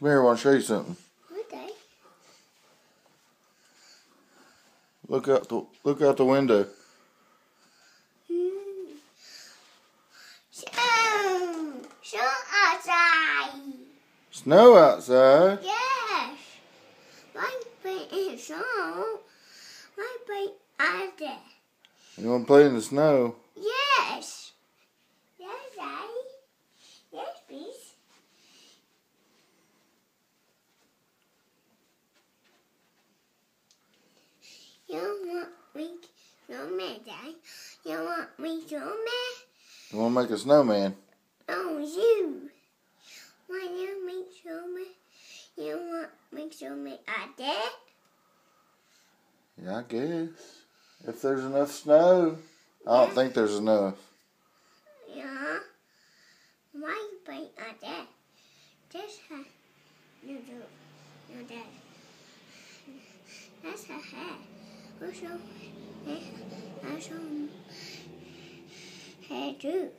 Come here, I want to show you something. Okay. Look out the window. Snow outside. Snow outside? Yes. Why play in snow? Why play out there? You want to play in the snow? Yes. Yes, Daddy. Yes, please. You want me snowman, Daddy? You want me snowman? You want to make a snowman? No, you. Want you make snowman? You want make snowman out there? Yeah, I guess. If there's enough snow. I don't think there's enough. Yeah. Why you play out there? That's how you do. Your dad. That's her hair. Also, that's her hair too.